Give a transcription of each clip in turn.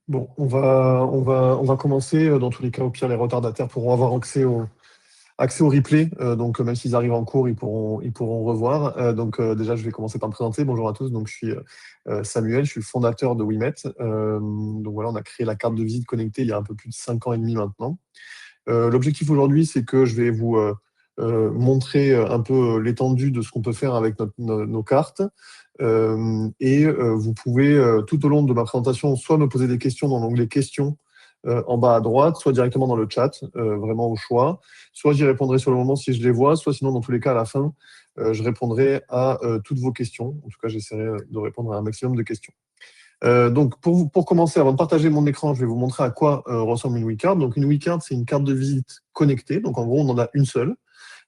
Bon, on va commencer. Dans tous les cas, au pire, les retardataires pourront avoir accès au replay. Donc, même s'ils arrivent en cours, ils pourront revoir. Déjà, je vais commencer par me présenter. Bonjour à tous. Donc, je suis Samuel, je suis le fondateur de Wimet. Donc, voilà, on a créé la carte de visite connectée il y a un peu plus de 5 ans et demi maintenant. L'objectif aujourd'hui, c'est que je vais vous montrer un peu l'étendue de ce qu'on peut faire avec nos cartes. Vous pouvez, tout au long de ma présentation, soit me poser des questions dans l'onglet questions en bas à droite, soit directement dans le chat, vraiment au choix. Soit j'y répondrai sur le moment si je les vois, soit sinon, dans tous les cas, à la fin, je répondrai à toutes vos questions. En tout cas, j'essaierai de répondre à un maximum de questions. Donc, pour commencer, avant de partager mon écran, je vais vous montrer à quoi ressemble une WeCard. Donc, une WeCard, c'est une carte de visite connectée. Donc, en gros, on en a une seule,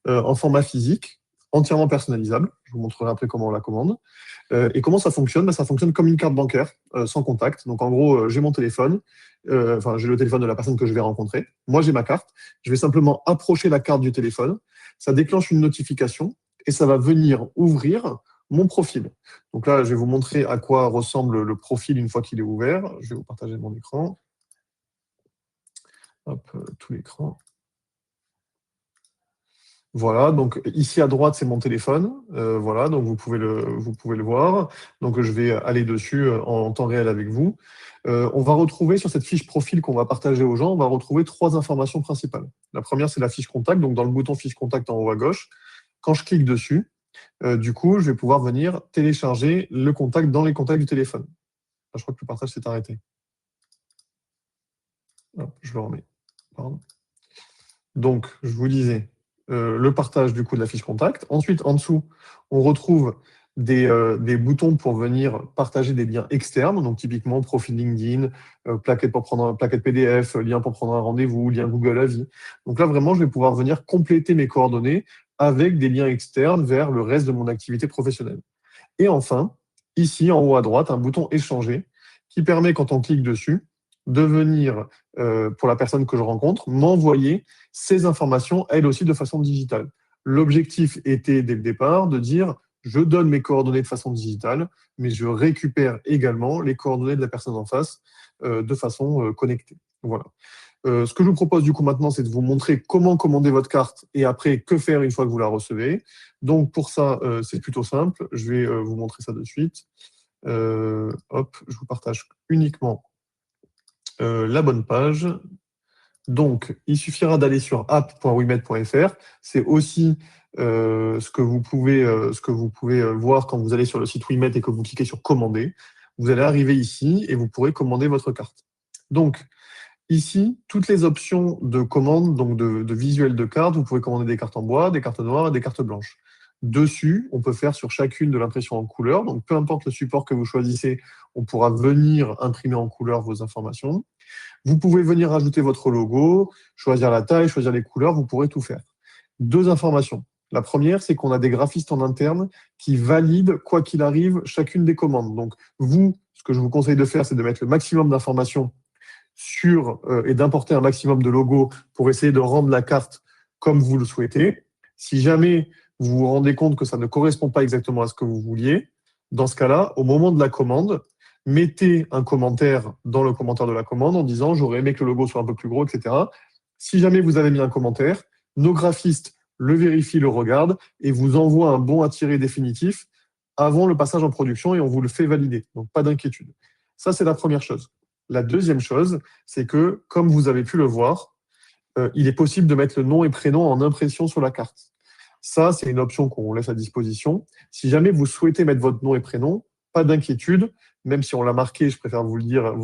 en format physique, entièrement personnalisable. Je vous montrerai après comment on la commande. Et comment ça fonctionne? Ça fonctionne comme une carte bancaire, sans contact. Donc, en gros, j'ai mon téléphone, j'ai le téléphone de la personne que je vais rencontrer. Moi, j'ai ma carte. Je vais simplement approcher la carte du téléphone. Ça déclenche une notification et ça va venir ouvrir mon profil. Donc là, je vais vous montrer à quoi ressemble le profil une fois qu'il est ouvert. Je vais vous partager mon écran. Hop, tout l'écran. Voilà, donc ici à droite, c'est mon téléphone. Voilà, donc vous pouvez le voir. Donc je vais aller dessus en temps réel avec vous. On va retrouver sur cette fiche profil qu'on va partager aux gens, on va retrouver 3 informations principales. La première, c'est la fiche contact. Donc dans le bouton fiche contact en haut à gauche, quand je clique dessus, du coup, je vais pouvoir venir télécharger le contact dans les contacts du téléphone. Là, je crois que le partage s'est arrêté. Hop, je le remets. Pardon. Donc, je vous disais, le partage du coup de la fiche contact. Ensuite, en dessous, on retrouve des boutons pour venir partager des liens externes, donc typiquement profil LinkedIn, plaquette pour prendre plaquette PDF, lien pour prendre un rendez-vous, lien Google Avis. Donc là, vraiment, je vais pouvoir venir compléter mes coordonnées avec des liens externes vers le reste de mon activité professionnelle. Et enfin, ici, en haut à droite, un bouton échanger qui permet, quand on clique dessus, de venir, pour la personne que je rencontre, m'envoyer ces informations, elle aussi, de façon digitale. L'objectif était, dès le départ, de dire je donne mes coordonnées de façon digitale, mais je récupère également les coordonnées de la personne en face de façon connectée. Voilà. Ce que je vous propose du coup maintenant, c'est de vous montrer comment commander votre carte et après que faire une fois que vous la recevez. Donc pour ça, c'est plutôt simple. Je vais vous montrer ça de suite. Hop, je vous partage uniquement la bonne page. Donc, il suffira d'aller sur app.wimet.fr. C'est aussi ce que vous pouvez voir quand vous allez sur le site Wimet et que vous cliquez sur commander. Vous allez arriver ici et vous pourrez commander votre carte. Donc, ici, toutes les options de commande, donc de visuel de cartes, vous pouvez commander des cartes en bois, des cartes noires et des cartes blanches. Dessus, on peut faire sur chacune de l'impression en couleur. Donc, peu importe le support que vous choisissez, on pourra venir imprimer en couleur vos informations. Vous pouvez venir ajouter votre logo, choisir la taille, choisir les couleurs, vous pourrez tout faire. 2 informations. La première, c'est qu'on a des graphistes en interne qui valident, quoi qu'il arrive, chacune des commandes. Donc, vous, ce que je vous conseille de faire, c'est de mettre le maximum d'informations et d'importer un maximum de logos pour essayer de rendre la carte comme vous le souhaitez. Si jamais vous vous rendez compte que ça ne correspond pas exactement à ce que vous vouliez, dans ce cas-là, au moment de la commande, mettez un commentaire dans le commentaire de la commande en disant « j'aurais aimé que le logo soit un peu plus gros, etc. » Si jamais vous avez mis un commentaire, nos graphistes le vérifient, le regardent et vous envoient un bon à tirer définitif avant le passage en production et on vous le fait valider. Donc, pas d'inquiétude. Ça, c'est la première chose. La deuxième chose, c'est que, comme vous avez pu le voir, il est possible de mettre le nom et prénom en impression sur la carte. Ça, c'est une option qu'on laisse à disposition. Si jamais vous souhaitez mettre votre nom et prénom, pas d'inquiétude, même si on l'a marqué, je préfère vous le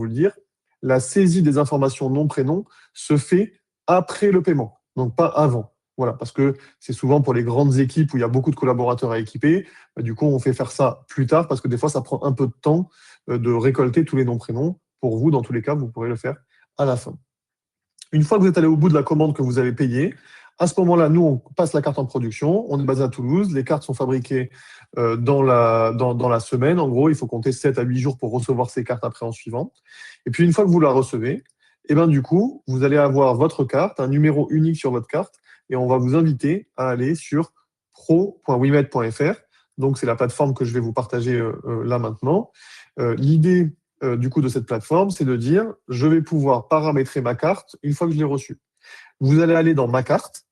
dire, la saisie des informations nom-prénom se fait après le paiement, donc pas avant. Voilà, parce que c'est souvent pour les grandes équipes où il y a beaucoup de collaborateurs à équiper. Du coup, on fait faire ça plus tard parce que des fois, ça prend un peu de temps de récolter tous les noms-prénoms. Pour vous, dans tous les cas, vous pourrez le faire à la fin. Une fois que vous êtes allé au bout de la commande que vous avez payée, à ce moment-là, nous, on passe la carte en production. On est basé à Toulouse. Les cartes sont fabriquées dans la semaine. En gros, il faut compter 7 à 8 jours pour recevoir ces cartes après en suivant. Et puis, une fois que vous la recevez, et ben, du coup, vous allez avoir votre carte, un numéro unique sur votre carte, et on va vous inviter à aller sur pro.wimet.fr. Donc, c'est la plateforme que je vais vous partager là maintenant. L'idée, du coup de cette plateforme, c'est de dire je vais pouvoir paramétrer ma carte une fois que je l'ai reçue. Vous allez aller dans ma carte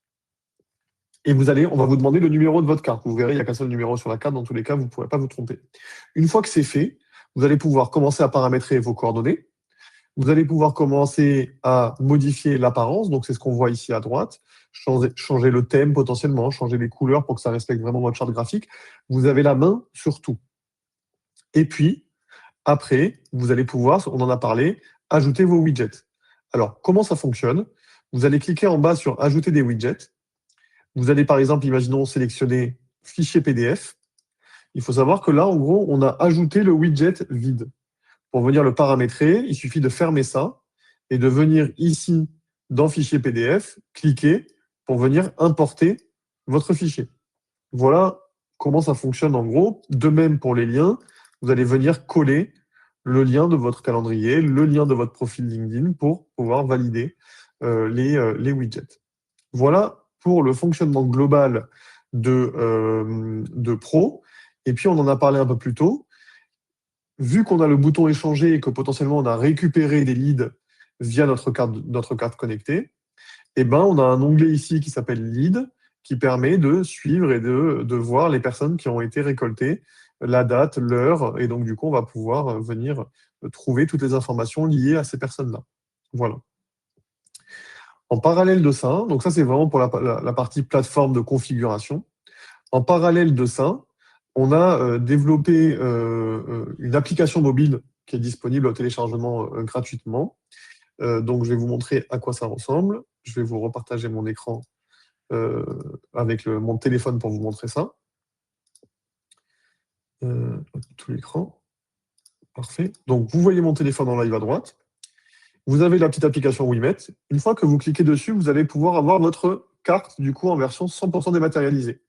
et on va vous demander le numéro de votre carte. Vous verrez, il n'y a qu'un seul numéro sur la carte. Dans tous les cas, vous ne pourrez pas vous tromper. Une fois que c'est fait, vous allez pouvoir commencer à paramétrer vos coordonnées. Vous allez pouvoir commencer à modifier l'apparence. Donc, c'est ce qu'on voit ici à droite. Changer le thème potentiellement, changer les couleurs pour que ça respecte vraiment votre charte graphique. Vous avez la main sur tout. Et puis, après, vous allez pouvoir, on en a parlé, ajouter vos widgets. Alors, comment ça fonctionne? Vous allez cliquer en bas sur « Ajouter des widgets ». Vous allez, par exemple, imaginons, sélectionner « Fichier PDF ». Il faut savoir que là, en gros, on a ajouté le widget vide. Pour venir le paramétrer, il suffit de fermer ça et de venir ici, dans « Fichier PDF », cliquer pour venir importer votre fichier. Voilà comment ça fonctionne en gros. De même pour les liens, vous allez venir coller le lien de votre calendrier, le lien de votre profil LinkedIn pour pouvoir valider les widgets. Voilà pour le fonctionnement global de Pro. Et puis, on en a parlé un peu plus tôt. Vu qu'on a le bouton échanger et que potentiellement on a récupéré des leads via notre carte connectée, eh ben, on a un onglet ici qui s'appelle Lead, qui permet de suivre et de voir les personnes qui ont été récoltées, la date, l'heure, et donc du coup, on va pouvoir venir trouver toutes les informations liées à ces personnes-là. Voilà. En parallèle de ça, donc ça c'est vraiment pour la partie plateforme de configuration. En parallèle de ça, on a développé une application mobile qui est disponible au téléchargement gratuitement. Donc je vais vous montrer à quoi ça ressemble. Je vais vous repartager mon écran avec mon téléphone pour vous montrer ça. Tout l'écran. Parfait. Donc, vous voyez mon téléphone en live à droite. Vous avez la petite application Wimet. Une fois que vous cliquez dessus, vous allez pouvoir avoir votre carte, du coup, en version 100% dématérialisée.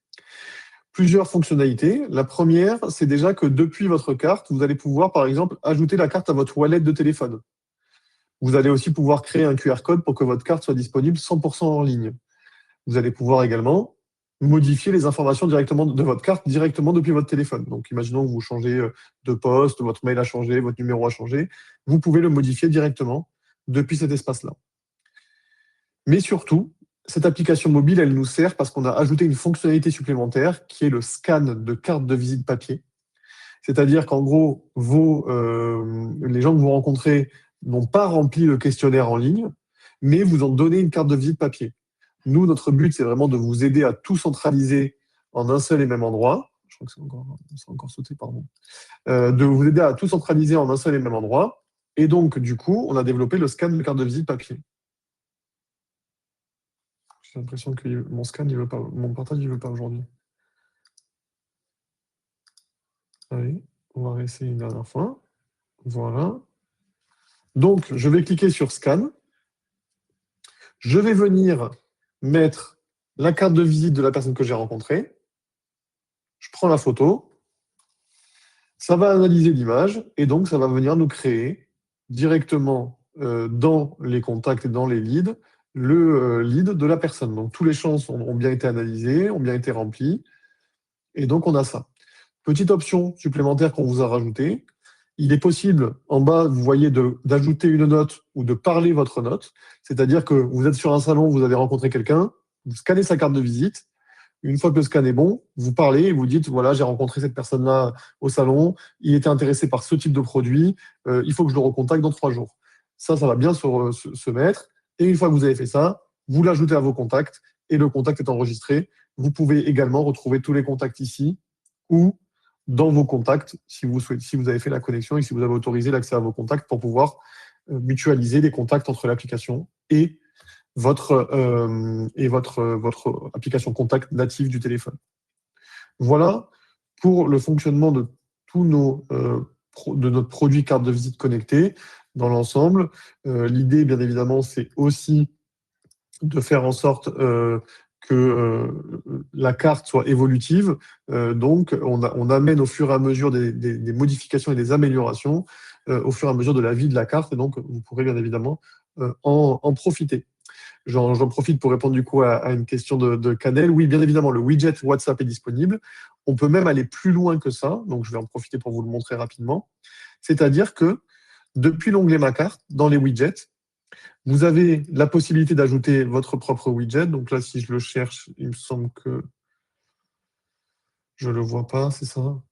Plusieurs fonctionnalités. La première, c'est déjà que depuis votre carte, vous allez pouvoir, par exemple, ajouter la carte à votre wallet de téléphone. Vous allez aussi pouvoir créer un QR code pour que votre carte soit disponible 100% en ligne. Vous allez pouvoir également modifier les informations directement de votre carte directement depuis votre téléphone. Donc, imaginons que vous changez de poste, votre mail a changé, votre numéro a changé. Vous pouvez le modifier directement depuis cet espace-là. Mais surtout, cette application mobile, elle nous sert parce qu'on a ajouté une fonctionnalité supplémentaire qui est le scan de carte de visite papier. C'est-à-dire qu'en gros, les gens que vous rencontrez n'ont pas rempli le questionnaire en ligne, mais vous ont donné une carte de visite papier. Nous, notre but, c'est vraiment de vous aider à tout centraliser en un seul et même endroit. Je crois que c'est encore sauté, pardon. De vous aider à tout centraliser en un seul et même endroit. Et donc, du coup, on a développé le scan de carte de visite papier. J'ai l'impression que mon scan, il veut pas, mon partage, il veut pas aujourd'hui. Allez, on va réessayer une dernière fois. Voilà. Donc, je vais cliquer sur Scan. Je vais venir mettre la carte de visite de la personne que j'ai rencontrée. Je prends la photo. Ça va analyser l'image et donc ça va venir nous créer directement dans les contacts et dans les leads le lead de la personne. Donc, tous les champs ont bien été analysés, ont bien été remplis. Et donc, on a ça. Petite option supplémentaire qu'on vous a rajoutée. Il est possible, en bas, vous voyez, d'ajouter une note ou de parler votre note. C'est-à-dire que vous êtes sur un salon, vous avez rencontré quelqu'un, vous scannez sa carte de visite. Une fois que le scan est bon, vous parlez et vous dites, voilà, j'ai rencontré cette personne-là au salon, il était intéressé par ce type de produit, il faut que je le recontacte dans 3 jours. Ça va bien se mettre. Et une fois que vous avez fait ça, vous l'ajoutez à vos contacts et le contact est enregistré. Vous pouvez également retrouver tous les contacts ici ou dans vos contacts si vous avez fait la connexion et si vous avez autorisé l'accès à vos contacts pour pouvoir mutualiser les contacts entre l'application et votre application contact native du téléphone. Voilà pour le fonctionnement de tous de notre produit carte de visite connectée dans l'ensemble. L'idée, bien évidemment, c'est aussi de faire en sorte que la carte soit évolutive. Donc, on amène au fur et à mesure des modifications et des améliorations au fur et à mesure de la vie de la carte. Et donc, vous pourrez bien évidemment en profiter. J'en profite pour répondre du coup à une question de Canel. Oui, bien évidemment, le widget WhatsApp est disponible. On peut même aller plus loin que ça. Donc, je vais en profiter pour vous le montrer rapidement. C'est-à-dire que depuis l'onglet Ma carte, dans les widgets, vous avez la possibilité d'ajouter votre propre widget. Donc là, si je le cherche, il me semble que je ne le vois pas, c'est ça?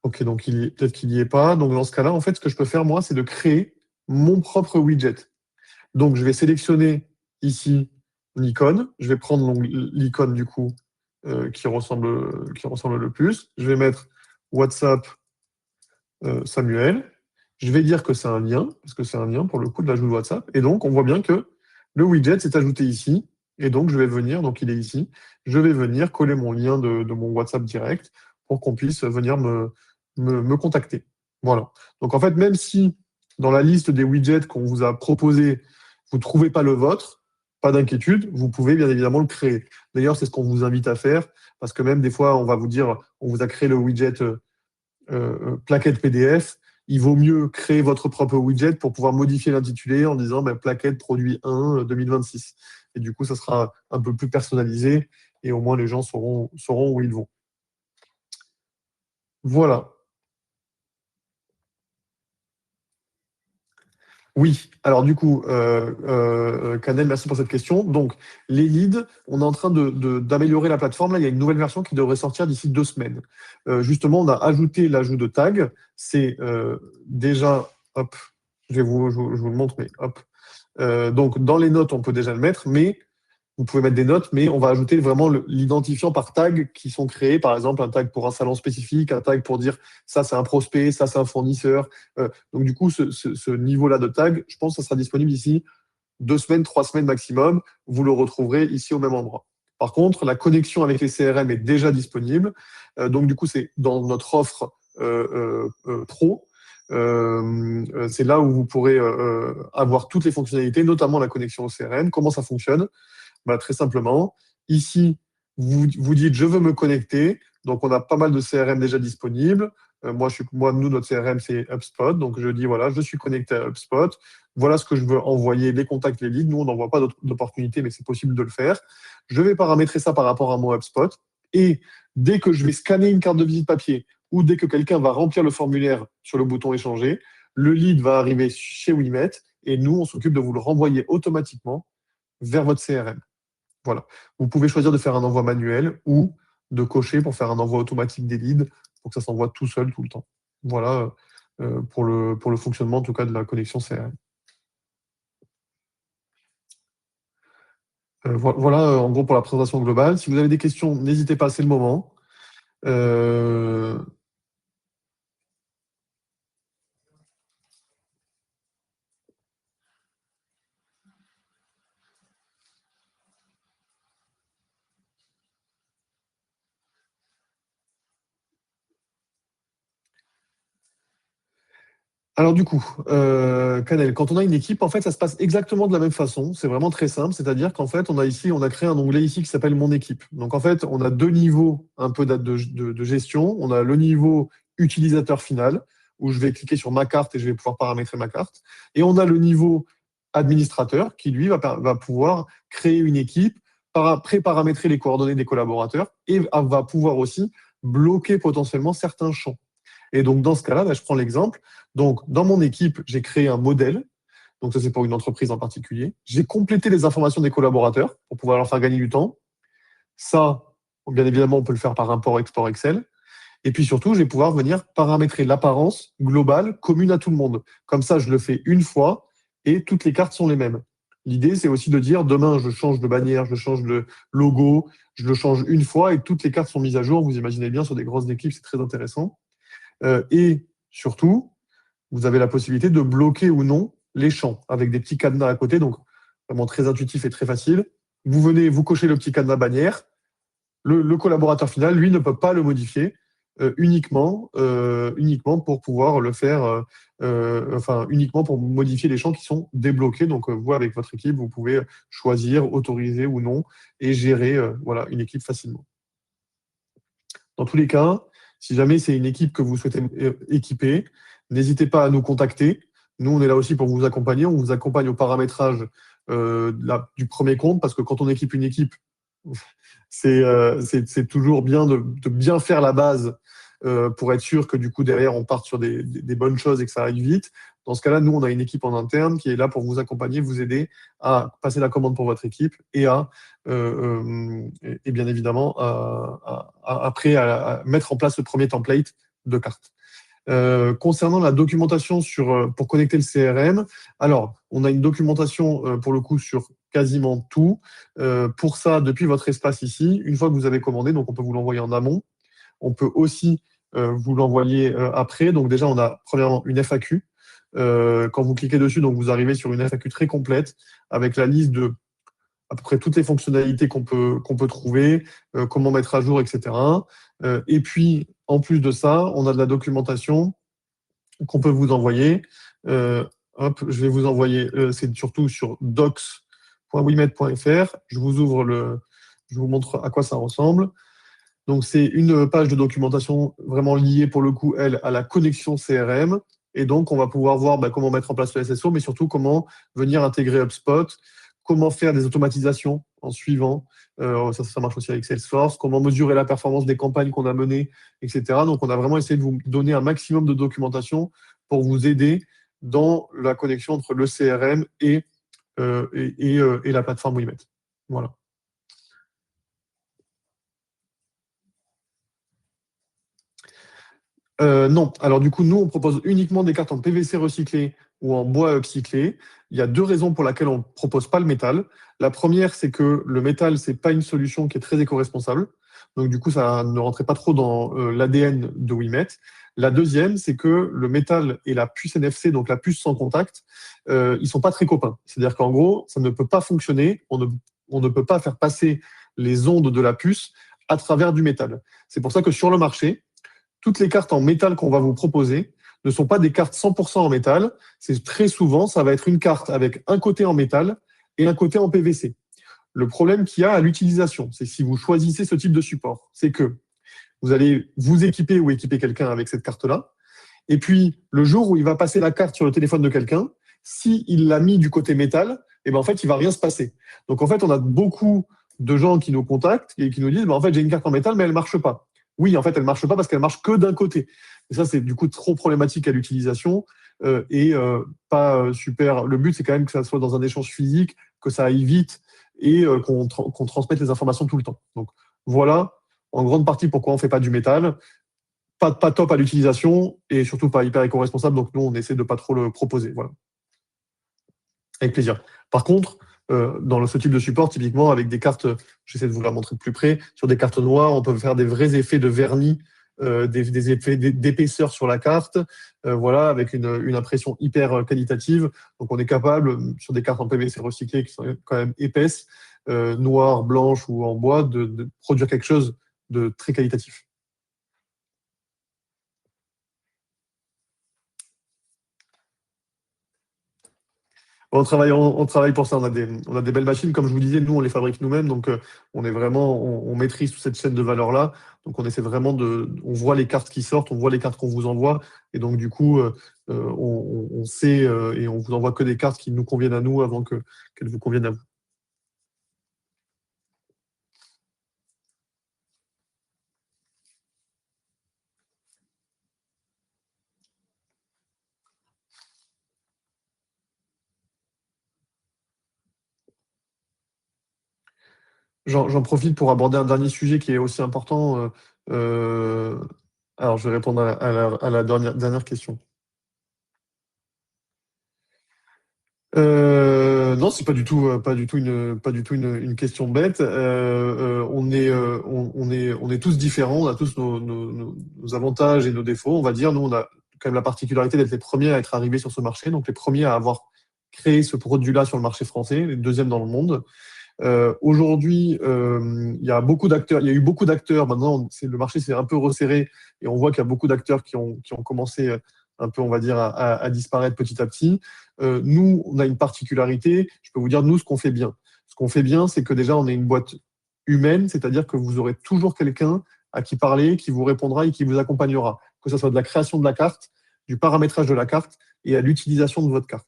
Ok, donc peut-être qu'il n'y est pas. Donc dans ce cas-là, en fait, ce que je peux faire, moi, c'est de créer mon propre widget. Donc je vais sélectionner ici l'icône. Je vais prendre l'icône du coup qui ressemble le plus. Je vais mettre WhatsApp Samuel. Je vais dire que c'est un lien, parce que c'est un lien pour le coup de l'ajout de WhatsApp. Et donc, on voit bien que le widget s'est ajouté ici. Et donc, je vais venir, donc il est ici, je vais venir coller mon lien de mon WhatsApp direct pour qu'on puisse venir me contacter. Voilà. Donc, en fait, même si dans la liste des widgets qu'on vous a proposés, vous ne trouvez pas le vôtre, pas d'inquiétude, vous pouvez bien évidemment le créer. D'ailleurs, c'est ce qu'on vous invite à faire, parce que même des fois, on va vous dire, on vous a créé le widget plaquette PDF, il vaut mieux créer votre propre widget pour pouvoir modifier l'intitulé en disant plaquette produit 1 2026. Et du coup, ça sera un peu plus personnalisé et au moins les gens sauront où ils vont. Voilà. Oui, alors du coup, Canel, merci pour cette question. Donc, les leads, on est en train d'améliorer la plateforme. Là, il y a une nouvelle version qui devrait sortir d'ici 2 semaines. Justement, on a ajouté l'ajout de tags. C'est déjà, hop, je vous le montre, mais hop. Donc, dans les notes, on peut déjà le mettre, mais vous pouvez mettre des notes, mais on va ajouter vraiment l'identifiant par tag qui sont créés, par exemple un tag pour un salon spécifique, un tag pour dire ça c'est un prospect, ça c'est un fournisseur. Donc du coup, ce niveau-là de tag, je pense que ça sera disponible d'ici 2 semaines, 3 semaines maximum. Vous le retrouverez ici au même endroit. Par contre, la connexion avec les CRM est déjà disponible. Donc du coup, c'est dans notre offre pro. C'est là où vous pourrez avoir toutes les fonctionnalités, notamment la connexion au CRM, comment ça fonctionne. Très simplement, ici, vous dites je veux me connecter. Donc, on a pas mal de CRM déjà disponibles. Nous, notre CRM, c'est HubSpot. Donc, je dis voilà, je suis connecté à HubSpot. Voilà ce que je veux envoyer, les contacts, les leads. Nous, on n'envoie pas d'opportunités, mais c'est possible de le faire. Je vais paramétrer ça par rapport à mon HubSpot. Et dès que je vais scanner une carte de visite papier ou dès que quelqu'un va remplir le formulaire sur le bouton échanger, le lead va arriver chez Wimet et nous, on s'occupe de vous le renvoyer automatiquement vers votre CRM. Voilà. Vous pouvez choisir de faire un envoi manuel ou de cocher pour faire un envoi automatique des leads pour que ça s'envoie tout seul tout le temps. Voilà pour le fonctionnement en tout cas de la connexion CRM. Voilà en gros pour la présentation globale. Si vous avez des questions, n'hésitez pas, c'est le moment. Alors du coup, Canel, quand on a une équipe, en fait, ça se passe exactement de la même façon. C'est vraiment très simple, c'est-à-dire qu'en fait, on a créé un onglet ici qui s'appelle Mon équipe. Donc en fait, on a 2 niveaux un peu de gestion. On a le niveau utilisateur final, où je vais cliquer sur ma carte et je vais pouvoir paramétrer ma carte. Et on a le niveau administrateur qui, lui, va pouvoir créer une équipe, pré-paramétrer les coordonnées des collaborateurs et va pouvoir aussi bloquer potentiellement certains champs. Et donc, dans ce cas-là, je prends l'exemple. Donc, dans mon équipe, j'ai créé un modèle. Donc, ça, c'est pour une entreprise en particulier. J'ai complété les informations des collaborateurs pour pouvoir leur faire gagner du temps. Ça, bien évidemment, on peut le faire par import-export Excel. Et puis surtout, je vais pouvoir venir paramétrer l'apparence globale commune à tout le monde. Comme ça, je le fais une fois et toutes les cartes sont les mêmes. L'idée, c'est aussi de dire, demain, je change de bannière, je change de logo, je le change une fois et toutes les cartes sont mises à jour. Vous imaginez bien, sur des grosses équipes, c'est très intéressant. Et surtout, vous avez la possibilité de bloquer ou non les champs avec des petits cadenas à côté, donc vraiment très intuitif et très facile. Vous venez, vous cochez le petit cadenas bannière. Le collaborateur final, lui, ne peut pas le modifier uniquement pour pouvoir le faire, uniquement pour modifier les champs qui sont débloqués. Donc, vous, avec votre équipe, vous pouvez choisir, autoriser ou non et gérer voilà, une équipe facilement. Dans tous les cas, si jamais c'est une équipe que vous souhaitez équiper, n'hésitez pas à nous contacter. Nous, on est là aussi pour vous accompagner. On vous accompagne au paramétrage du premier compte, parce que quand on équipe une équipe, c'est toujours bien de bien faire la base pour être sûr que du coup derrière on parte sur des bonnes choses et que ça aille vite. Dans ce cas-là, nous, on a une équipe en interne qui est là pour vous accompagner, vous aider à passer la commande pour votre équipe et et bien évidemment, après, à mettre en place le premier template de carte. Concernant la documentation pour connecter le CRM, alors, on a une documentation pour le coup sur quasiment tout. Pour ça, depuis votre espace ici, une fois que vous avez commandé, donc on peut vous l'envoyer en amont. On peut aussi vous l'envoyer après. Donc déjà, on a premièrement une FAQ. Quand vous cliquez dessus, donc vous arrivez sur une FAQ très complète avec la liste de à peu près toutes les fonctionnalités qu'on peut trouver, comment mettre à jour, etc. Et puis, en plus de ça, on a de la documentation qu'on peut vous envoyer. Hop, je vais vous envoyer, c'est surtout sur docs.wimet.fr. Je vous montre à quoi ça ressemble. Donc, c'est une page de documentation vraiment liée, pour le coup, elle, à la connexion CRM. Et donc, on va pouvoir voir comment mettre en place le SSO, mais surtout comment venir intégrer HubSpot, comment faire des automatisations en suivant. Ça marche aussi avec Salesforce. Comment mesurer la performance des campagnes qu'on a menées, etc. Donc, on a vraiment essayé de vous donner un maximum de documentation pour vous aider dans la connexion entre le CRM et la plateforme Wimet. Voilà. Non. Alors du coup, nous, on propose uniquement des cartes en PVC recyclé ou en bois upcyclé. Il y a deux raisons pour lesquelles on ne propose pas le métal. La première, c'est que le métal, c'est pas une solution qui est très éco-responsable. Donc du coup, ça ne rentrait pas trop dans l'ADN de Wimet. La deuxième, c'est que le métal et la puce NFC, donc la puce sans contact, ils sont pas très copains. C'est-à-dire qu'en gros, ça ne peut pas fonctionner. On ne peut pas faire passer les ondes de la puce à travers du métal. C'est pour ça que sur le marché, toutes les cartes en métal qu'on va vous proposer ne sont pas des cartes 100% en métal. C'est très souvent, ça va être une carte avec un côté en métal et un côté en PVC. Le problème qu'il y a à l'utilisation, c'est si vous choisissez ce type de support, c'est que vous allez vous équiper ou équiper quelqu'un avec cette carte-là. Et puis, le jour où il va passer la carte sur le téléphone de quelqu'un, s'il l'a mis du côté métal, en fait, il va rien se passer. Donc, en fait, on a beaucoup de gens qui nous contactent et qui nous disent, en fait, j'ai une carte en métal, mais elle marche pas. Oui, en fait, elle marche pas parce qu'elle marche que d'un côté. Et ça, c'est du coup trop problématique à l'utilisation pas super. Le but, c'est quand même que ça soit dans un échange physique, que ça aille vite et qu'on transmette les informations tout le temps. Donc, voilà, en grande partie, pourquoi on fait pas du métal. Pas top à l'utilisation et surtout pas hyper éco-responsable. Donc, nous, on essaie de pas trop le proposer. Voilà. Avec plaisir. Par contre, dans ce type de support, typiquement, avec des cartes, j'essaie de vous la montrer de plus près, sur des cartes noires, on peut faire des vrais effets de vernis, des effets d'épaisseur sur la carte, voilà, avec une impression hyper qualitative. Donc, on est capable, sur des cartes en PVC recyclées qui sont quand même épaisses, noires, blanches ou en bois, de produire quelque chose de très qualitatif. On travaille pour ça. On a des belles machines. Comme je vous disais, nous, on les fabrique nous-mêmes. Donc, on maîtrise toute cette chaîne de valeur-là. Donc, on essaie vraiment on voit les cartes qui sortent, on voit les cartes qu'on vous envoie. Et donc, du coup, on sait et on vous envoie que des cartes qui nous conviennent à nous avant qu'elles vous conviennent à vous. J'en profite pour aborder un dernier sujet qui est aussi important. Alors, je vais répondre à la dernière question. Non, c'est pas du tout une question bête. On est tous différents, on a tous nos avantages et nos défauts. On va dire, nous, on a quand même la particularité d'être les premiers à être arrivés sur ce marché, donc les premiers à avoir créé ce produit-là sur le marché français, les deuxièmes dans le monde. Aujourd'hui, il y a beaucoup d'acteurs. Il y a eu beaucoup d'acteurs. Maintenant, le marché s'est un peu resserré et on voit qu'il y a beaucoup d'acteurs qui ont commencé un peu, on va dire, à disparaître petit à petit. Nous, on a une particularité. Je peux vous dire, nous, ce qu'on fait bien. Ce qu'on fait bien, c'est que déjà, on est une boîte humaine, c'est-à-dire que vous aurez toujours quelqu'un à qui parler, qui vous répondra et qui vous accompagnera, que ce soit de la création de la carte, du paramétrage de la carte et à l'utilisation de votre carte.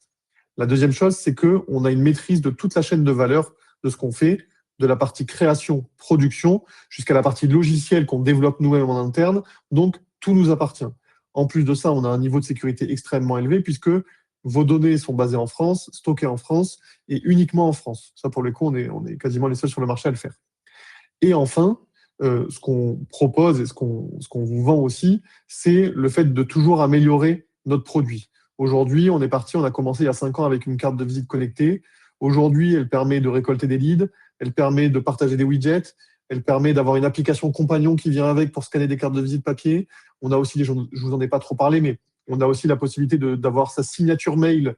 La deuxième chose, c'est qu'on a une maîtrise de toute la chaîne de valeur de ce qu'on fait, de la partie création, production, jusqu'à la partie logicielle qu'on développe nous-mêmes en interne. Donc, tout nous appartient. En plus de ça, on a un niveau de sécurité extrêmement élevé puisque vos données sont basées en France, stockées en France et uniquement en France. Ça, pour le coup, on est quasiment les seuls sur le marché à le faire. Et enfin, ce qu'on propose et ce qu'on vous vend aussi, c'est le fait de toujours améliorer notre produit. Aujourd'hui, on a commencé il y a 5 ans avec une carte de visite connectée. Aujourd'hui, elle permet de récolter des leads, elle permet de partager des widgets, elle permet d'avoir une application compagnon qui vient avec pour scanner des cartes de visite papier. On a aussi, je vous en ai pas trop parlé, mais on a aussi la possibilité d'avoir sa signature mail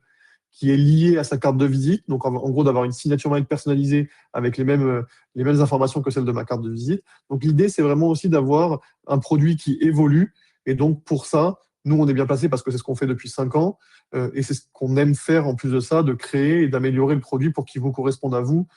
qui est liée à sa carte de visite. Donc, en gros, d'avoir une signature mail personnalisée avec les mêmes informations que celles de ma carte de visite. Donc, l'idée, c'est vraiment aussi d'avoir un produit qui évolue. Et donc, pour ça, nous, on est bien placé parce que c'est ce qu'on fait depuis 5 ans. Et c'est ce qu'on aime faire en plus de ça, de créer et d'améliorer le produit pour qu'il vous corresponde à vous,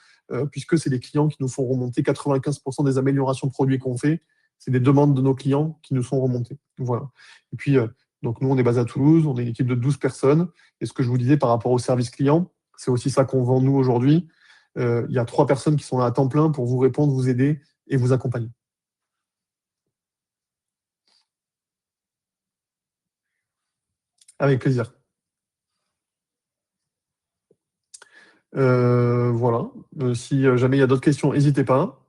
puisque c'est les clients qui nous font remonter 95% des améliorations de produits qu'on fait. C'est des demandes de nos clients qui nous sont remontées. Voilà. Et puis, donc, nous, on est basé à Toulouse, on est une équipe de 12 personnes. Et ce que je vous disais par rapport au service client, c'est aussi ça qu'on vend nous aujourd'hui. Il y a 3 personnes qui sont là à temps plein pour vous répondre, vous aider et vous accompagner. Avec plaisir. Voilà. Si jamais il y a d'autres questions, n'hésitez pas.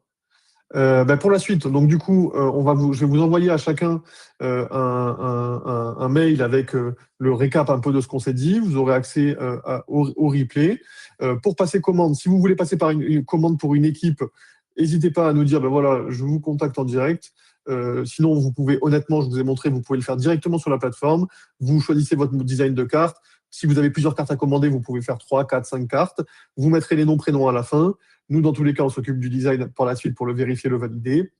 Pour la suite, donc du coup, je vais vous envoyer à chacun un mail avec le récap un peu de ce qu'on s'est dit. Vous aurez accès au replay. Pour passer commande, si vous voulez passer par une commande pour une équipe, n'hésitez pas à nous dire, voilà, je vous contacte en direct. Sinon, vous pouvez, honnêtement, je vous ai montré, vous pouvez le faire directement sur la plateforme. Vous choisissez votre design de carte. Si vous avez plusieurs cartes à commander, vous pouvez faire 3, 4, 5 cartes. Vous mettrez les noms, prénoms à la fin. Nous, dans tous les cas, on s'occupe du design par la suite pour le vérifier, le valider.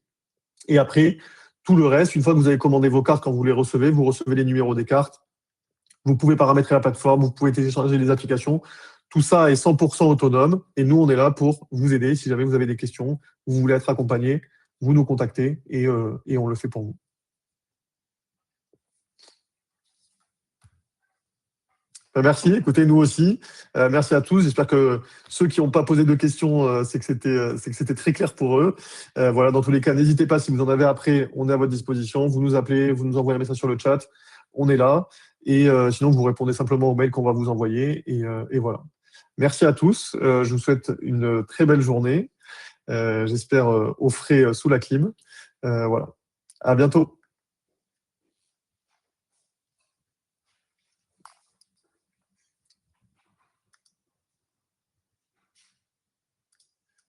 Et après, tout le reste, une fois que vous avez commandé vos cartes, quand vous recevez les numéros des cartes. Vous pouvez paramétrer la plateforme, vous pouvez télécharger les applications. Tout ça est 100% autonome. Et nous, on est là pour vous aider. Si jamais vous avez des questions, vous voulez être accompagné, vous nous contactez et on le fait pour vous. Merci, écoutez, nous aussi. Merci à tous. J'espère que ceux qui n'ont pas posé de questions, c'est que c'était très clair pour eux. Voilà, dans tous les cas, n'hésitez pas, si vous en avez après, on est à votre disposition. Vous nous appelez, vous nous envoyez un message sur le chat. On est là. Et sinon, vous répondez simplement au mail qu'on va vous envoyer. Et voilà. Merci à tous. Je vous souhaite une très belle journée. J'espère au frais sous la clim. Voilà. À bientôt.